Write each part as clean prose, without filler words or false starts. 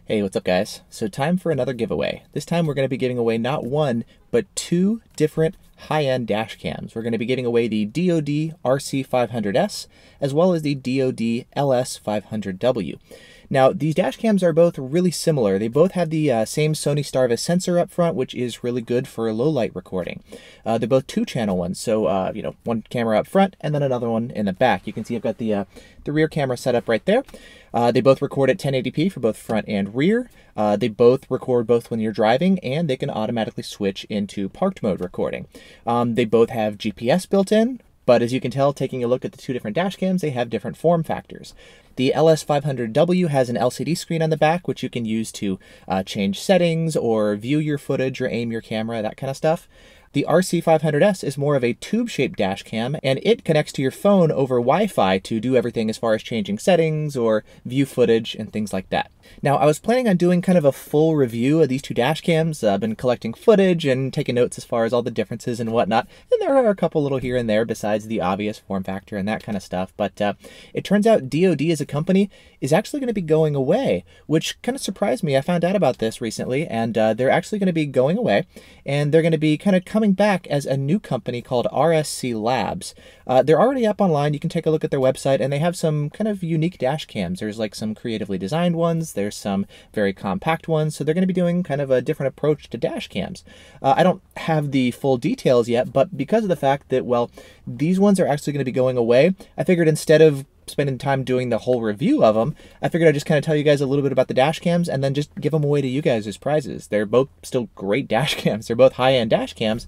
Hey, what's up guys? So time for another giveaway. This time we're going to be giving away not one, but two different high-end dash cams. We're going to be giving away the DOD RC500S as well as the DOD LS500W. Now, these dash cams are both really similar. They both have the same Sony Starvis sensor up front, which is really good for low light recording. They're both two-channel ones, so one camera up front and then another one in the back. You can see I've got the rear camera set up right there. They both record at 1080p for both front and rear. They both record both when you're driving, and they can automatically switch into parked mode recording. They both have GPS built in, but as you can tell, taking a look at the two different dash cams, they have different form factors. The LS500W has an LCD screen on the back, which you can use to change settings or view your footage or aim your camera, that kind of stuff. The RC500S is more of a tube-shaped dash cam, and it connects to your phone over Wi-Fi to do everything as far as changing settings or view footage and things like that. Now, I was planning on doing kind of a full review of these two dash cams. I've been collecting footage and taking notes as far as all the differences and whatnot, and there are a couple little here and there besides the obvious form factor and that kind of stuff, but it turns out DOD as a company is actually going to be going away, which kind of surprised me. I found out about this recently, and they're actually going to be going away, and they're going to be kind of coming back as a new company called RSC Labs. They're already up online. You can take a look at their website, and they have some kind of unique dash cams. There's like some creatively designed ones. There's some very compact ones. So they're going to be doing kind of a different approach to dash cams. I don't have the full details yet, but because of the fact that, well, these ones are actually going to be going away, I figured instead of spending time doing the whole review of them, I figured I'd just kind of tell you guys a little bit about the dash cams and then just give them away to you guys as prizes. They're both still great dash cams. They're both high-end dash cams.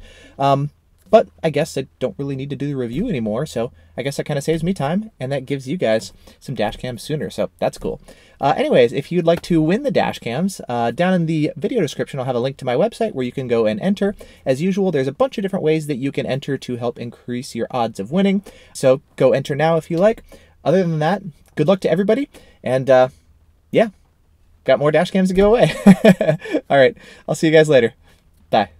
But I guess I don't really need to do the review anymore, so I guess that kind of saves me time, and that gives you guys some dash cams sooner, so that's cool. Anyways, if you'd like to win the dash cams, down in the video description I'll have a link to my website where you can go and enter. As usual, there's a bunch of different ways that you can enter to help increase your odds of winning, so go enter now if you like. Other than that, good luck to everybody, and yeah, got more dash cams to give away. All right, I'll see you guys later. Bye.